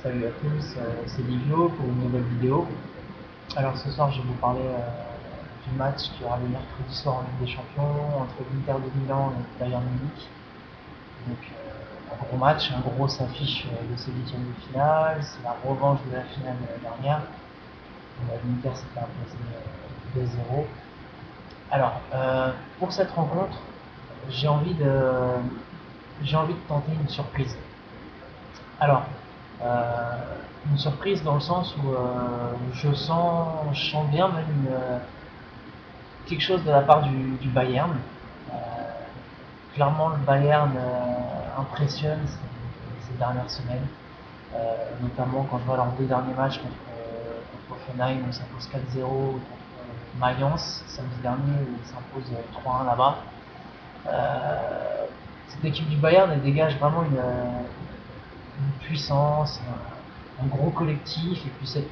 Salut à tous, c'est Livio pour une nouvelle vidéo. Alors ce soir je vais vous parler du match qui aura lieu mercredi soir en Ligue des Champions entre l'Inter de Milan et Bayern Munich. Donc un gros match, un gros affiche de ces huitièmes de finale, c'est la revanche de la finale dernière. L'Inter s'était imposé 2-0. Alors pour cette rencontre, j'ai envie de, j'ai envie de tenter une surprise. Alors, euh, une surprise dans le sens où je sens bien même quelque chose de la part du Bayern. Euh, Clairement, le Bayern impressionne ces dernières semaines, notamment quand je vois leurs deux derniers matchs contre Offenheim où ça pose 4-0, contre Mayence samedi dernier où ils s'imposent 3-1 là-bas. Cette équipe du Bayern elle dégage vraiment une puissance, un gros collectif, et puis cette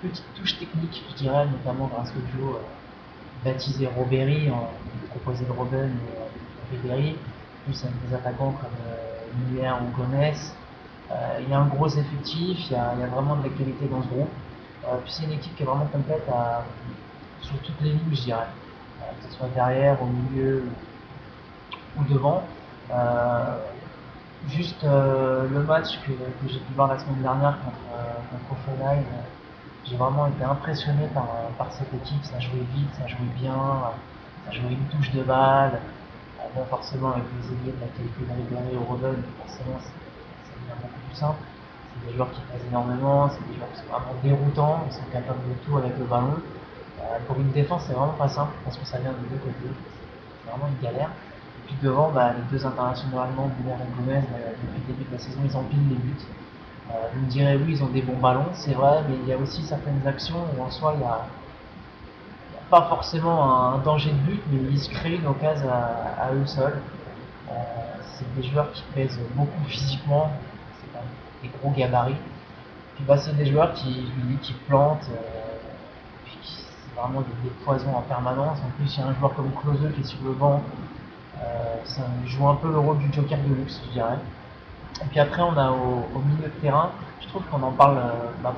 petite touche technique, je dirais, notamment grâce au duo baptisé Robéry, proposé de Robben et Ribéry, plus des attaquants comme Muller ou Gomez. Il y a un gros effectif, il y a vraiment de la qualité dans ce groupe. Puis c'est une équipe qui est vraiment complète sur toutes les lignes, je dirais. Que ce soit derrière, au milieu ou devant. Euh, Juste le match que j'ai pu voir la semaine dernière contre Offenheim, j'ai vraiment été impressionné par cette équipe. Ça jouait vite, ça jouait bien, ça jouait une touche de balle. Bon, forcément, avec les ailiers de la qualité de Ribéry ou Robben, forcément, ça devient beaucoup plus simple. C'est des joueurs qui pèsent énormément, c'est des joueurs qui sont vraiment déroutants, ils sont capables de tout avec le ballon. Pour une défense, c'est vraiment pas simple parce que ça vient de deux côtés. C'est vraiment une galère. Et puis devant, les deux internationaux allemands, Müller et Gomez, depuis le début de la saison, ils empilent les buts. Vous me direz, oui, ils ont des bons ballons, c'est vrai, mais il y a aussi certaines actions où en soi, il y a pas forcément un danger de but, mais ils se créent une occasion à eux seuls. Euh, c'est des joueurs qui pèsent beaucoup physiquement, c'est quand même des gros gabarits. Puis c'est des joueurs qui plantent, puis c'est vraiment des poisons en permanence. En plus, il y a un joueur comme Klose qui est sur le banc, ça joue un peu le rôle du joker de luxe, je dirais. Et puis après, on a au milieu de terrain, je trouve qu'on en parle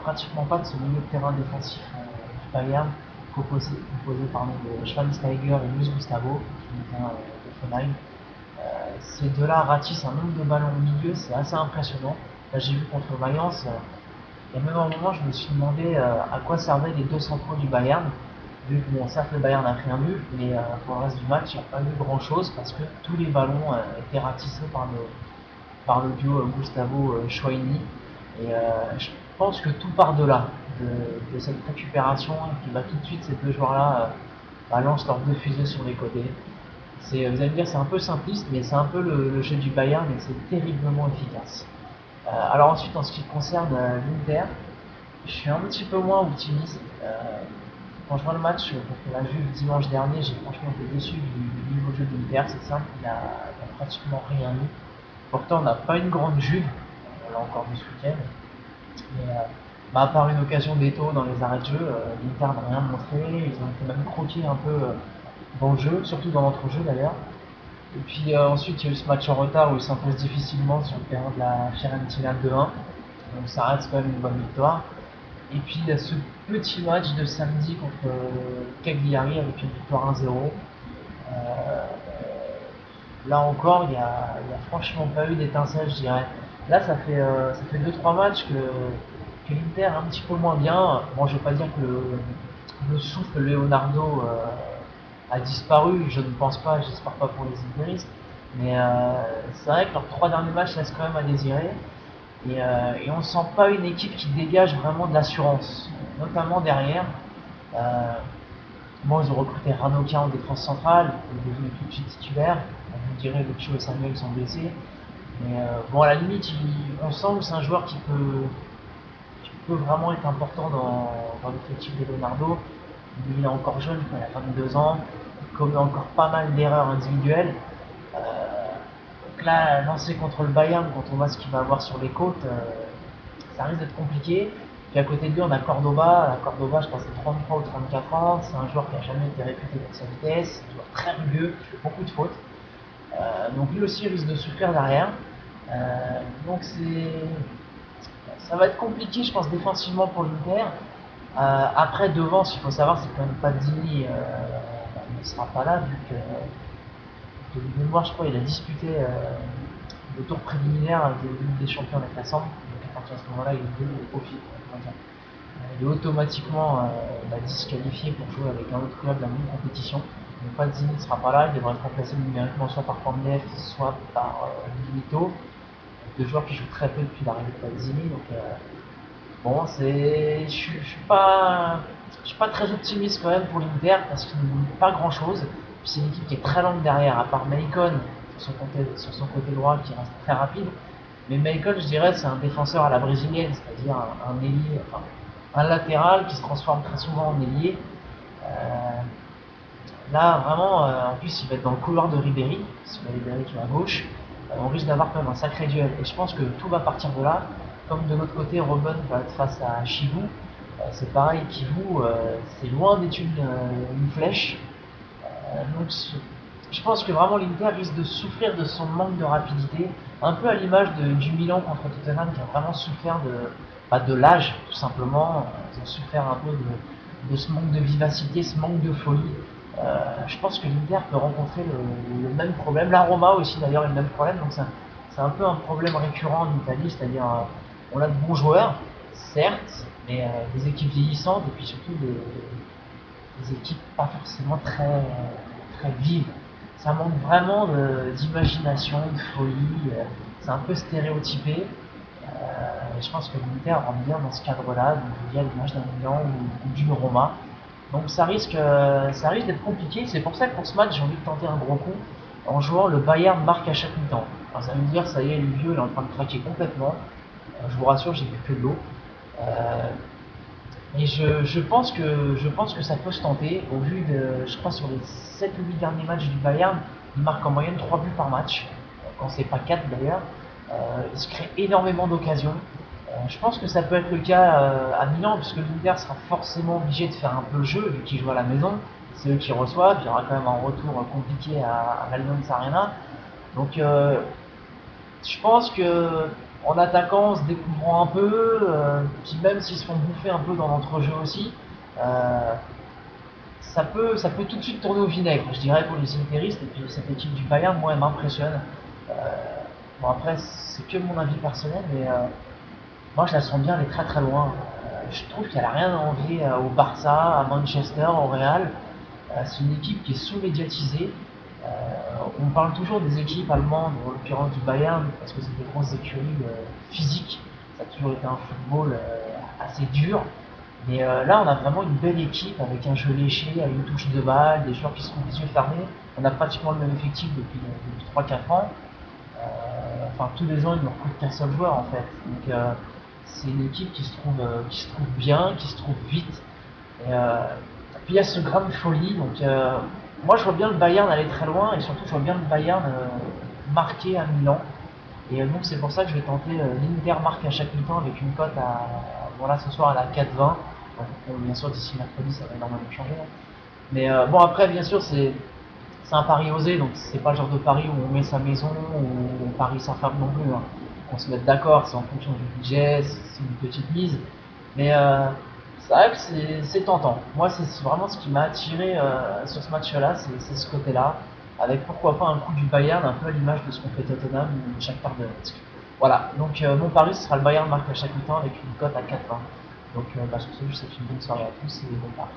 pratiquement pas de ce milieu de terrain défensif du Bayern, composé de Schweinsteiger et Luis Gustavo, qui vient d'Offenheim. Ces deux-là ratissent un nombre de ballons au milieu, c'est assez impressionnant. Là, j'ai vu contre Mayence, il y a même un moment, je me suis demandé à quoi servaient les deux centraux du Bayern. Vu que, bon, certes, le Bayern a pris un but, mais pour le reste du match, il n'y a pas eu grand-chose parce que tous les ballons étaient ratissés par le duo Gustavo-Chouaini. Et je pense que tout part de là, de cette récupération, et puis tout de suite, ces deux joueurs-là lancent leurs deux fusées sur les côtés. Vous allez me dire, c'est un peu simpliste, mais c'est un peu le jeu du Bayern et c'est terriblement efficace. Alors ensuite, en ce qui concerne l'Inter, je suis un petit peu moins optimiste. Quand je vois le match contre la Juve dimanche dernier, j'ai franchement été déçu du niveau de jeu de l'Inter. C'est simple, il a pratiquement rien mis. Pourtant, on n'a pas une grande Juve, on l'a encore vu ce week-end. Mais à part une occasion d'Eto dans les arrêts de jeu, l'Inter n'a rien montré. Ils ont été même croqués un peu dans le jeu, surtout dans l'entre-jeu d'ailleurs. Et puis ensuite, il y a eu ce match en retard où ils s'imposent difficilement sur le terrain de la Fiorentina 2-1. Donc ça reste quand même une bonne victoire. Et puis il y a ce petit match de samedi contre Cagliari avec une victoire 1-0. Euh, Là encore, il y a franchement pas eu d'étincelle, je dirais. Là, ça fait 2-3 matchs que l'Inter est un petit peu moins bien. Bon, je ne vais pas dire que le souffle Leonardo a disparu, je ne pense pas, j'espère pas pour les Interistes. Mais c'est vrai que leurs trois derniers matchs laissent quand même à désirer. Et on ne sent pas une équipe qui dégage vraiment de l'assurance, notamment derrière. Euh, Moi, ils ont recruté Ranocchia en défense centrale, il est devenu tout de suite titulaire. Vous me direz, Lucio et Samuel sont blessés. Mais bon, à la limite, on sent que c'est un joueur qui peut vraiment être important dans l'effectif de Leonardo. Il est encore jeune, il a 22 ans, il commet encore pas mal d'erreurs individuelles. Euh, donc là, lancer contre le Bayern, quand on voit ce qu'il va avoir sur les côtes, ça risque d'être compliqué. Puis à côté de lui, on a Cordoba. Cordoba, je pense, c'est 33 ou 34 ans. C'est un joueur qui n'a jamais été réputé pour sa vitesse, un joueur très rugueux, qui fait beaucoup de fautes. Donc lui aussi risque de souffrir derrière. Donc Ça va être compliqué, je pense, défensivement pour l'Inter. Après, devant, ce qu'il faut savoir, c'est quand même Pazzini ne sera pas là, vu que de mémoire, je crois, il a disputé le tour préliminaire de Ligue des Champions avec la Samp. Donc à partir de ce moment-là, il est automatiquement disqualifié pour jouer avec un autre club de la même compétition. Donc Pazzini ne sera pas là, il devra être remplacé numériquement soit par Pandev, soit par Milito, deux joueurs qui jouent très peu depuis l'arrivée de Pazzini. Donc bon, je suis pas très optimiste quand même pour l'Inter parce qu'il ne joue pas grand chose. Puis c'est une équipe qui est très lente derrière, à part Maicon sur son côté droit qui reste très rapide. Mais Maicon, je dirais, c'est un défenseur à la brésilienne, c'est-à-dire un ailier, enfin, un latéral qui se transforme très souvent en ailier. Euh, Là, vraiment, en plus, il va être dans le couloir de Ribéry, parce que Ribéry qui est à gauche. On risque d'avoir quand même un sacré duel. Et je pense que tout va partir de là. Comme de l'autre côté, Robben va être face à Chivou. C'est pareil, Chivou, c'est loin d'être une flèche. Donc, je pense que vraiment l'Inter risque de souffrir de son manque de rapidité. Un peu à l'image du Milan contre Tottenham, qui a vraiment souffert de l'âge, tout simplement. Ils ont souffert un peu de ce manque de vivacité, ce manque de folie. Je pense que l'Inter peut rencontrer le même problème. La Roma aussi d'ailleurs a le même problème. Donc c'est un peu un problème récurrent en Italie, c'est-à-dire on a de bons joueurs, certes, mais des équipes vieillissantes et puis surtout des équipes pas forcément très vives. Ça manque vraiment d'imagination, de folie. C'est un peu stéréotypé. Je pense que l'Inter rentre bien dans ce cadre-là, donc il y a l'image d'un Milan ou d'une Roma. Donc ça risque d'être compliqué. C'est pour ça que pour ce match, j'ai envie de tenter un gros coup en jouant le Bayern marque à chaque mi-temps. Alors ça veut dire, ça y est, le vieux il est en train de craquer complètement. Je vous rassure, j'ai bu que de l'eau. Et je pense que ça peut se tenter. Au vu de, je crois, sur les 7 ou 8 derniers matchs du Bayern, il marque en moyenne 3 buts par match. Quand c'est pas 4 d'ailleurs. Il se crée énormément d'occasions. Je pense que ça peut être le cas à Milan, puisque l'Inter sera forcément obligé de faire un peu le jeu, vu qu'ils jouent à la maison. C'est eux qui reçoivent. Il y aura quand même un retour compliqué à l'Allianz Arena. Donc je pense que en attaquant, en se découvrant un peu, puis même s'ils se font bouffer un peu dans l'entrejeu aussi, euh, ça peut tout de suite tourner au vinaigre, je dirais, pour les Interistes. Et puis cette équipe du Bayern, moi, elle m'impressionne. Euh, bon, après, c'est que mon avis personnel, mais moi, je la sens bien, elle est très très loin. Je trouve qu'elle a rien à envier au Barça, à Manchester, au Real. C'est une équipe qui est sous-médiatisée. On parle toujours des équipes allemandes, en l'occurrence du Bayern, parce que c'est des grosses écuries physiques. Ça a toujours été un football assez dur. Mais là, on a vraiment une belle équipe avec un jeu léché, avec une touche de balle, des joueurs qui se font les yeux fermés. On a pratiquement le même effectif depuis 3-4 ans. Enfin, tous les ans, il ne recrute qu'un seul joueur en fait. Donc, c'est une équipe qui se trouve bien, qui se trouve vite. Et, puis il y a ce grain de folie. Donc, moi, je vois bien le Bayern aller très loin et surtout, je vois bien le Bayern marquer à Milan. Et donc, c'est pour ça que je vais tenter l'Inter marque à chaque mi-temps avec une cote voilà, ce soir à la 4,20. Bon, bien sûr, d'ici mercredi, ça va énormément changer. Mais bon, après, bien sûr, c'est un pari osé, donc c'est pas le genre de pari où on met sa maison, où on parie sa femme non plus. Hein. On se met d'accord, c'est en fonction du budget, c'est une petite mise. Mais c'est vrai que c'est tentant. Moi, c'est vraiment ce qui m'a attiré sur ce match-là, c'est ce côté-là. Avec pourquoi pas un coup du Bayern, un peu à l'image de ce qu'on fait Tottenham ou Shakhtar Donetsk. Voilà, donc mon pari, ce sera le Bayern marque à chaque mi-temps avec une cote à 4,20. Donc sur ce, je vous souhaite une bonne soirée à tous et bon pari.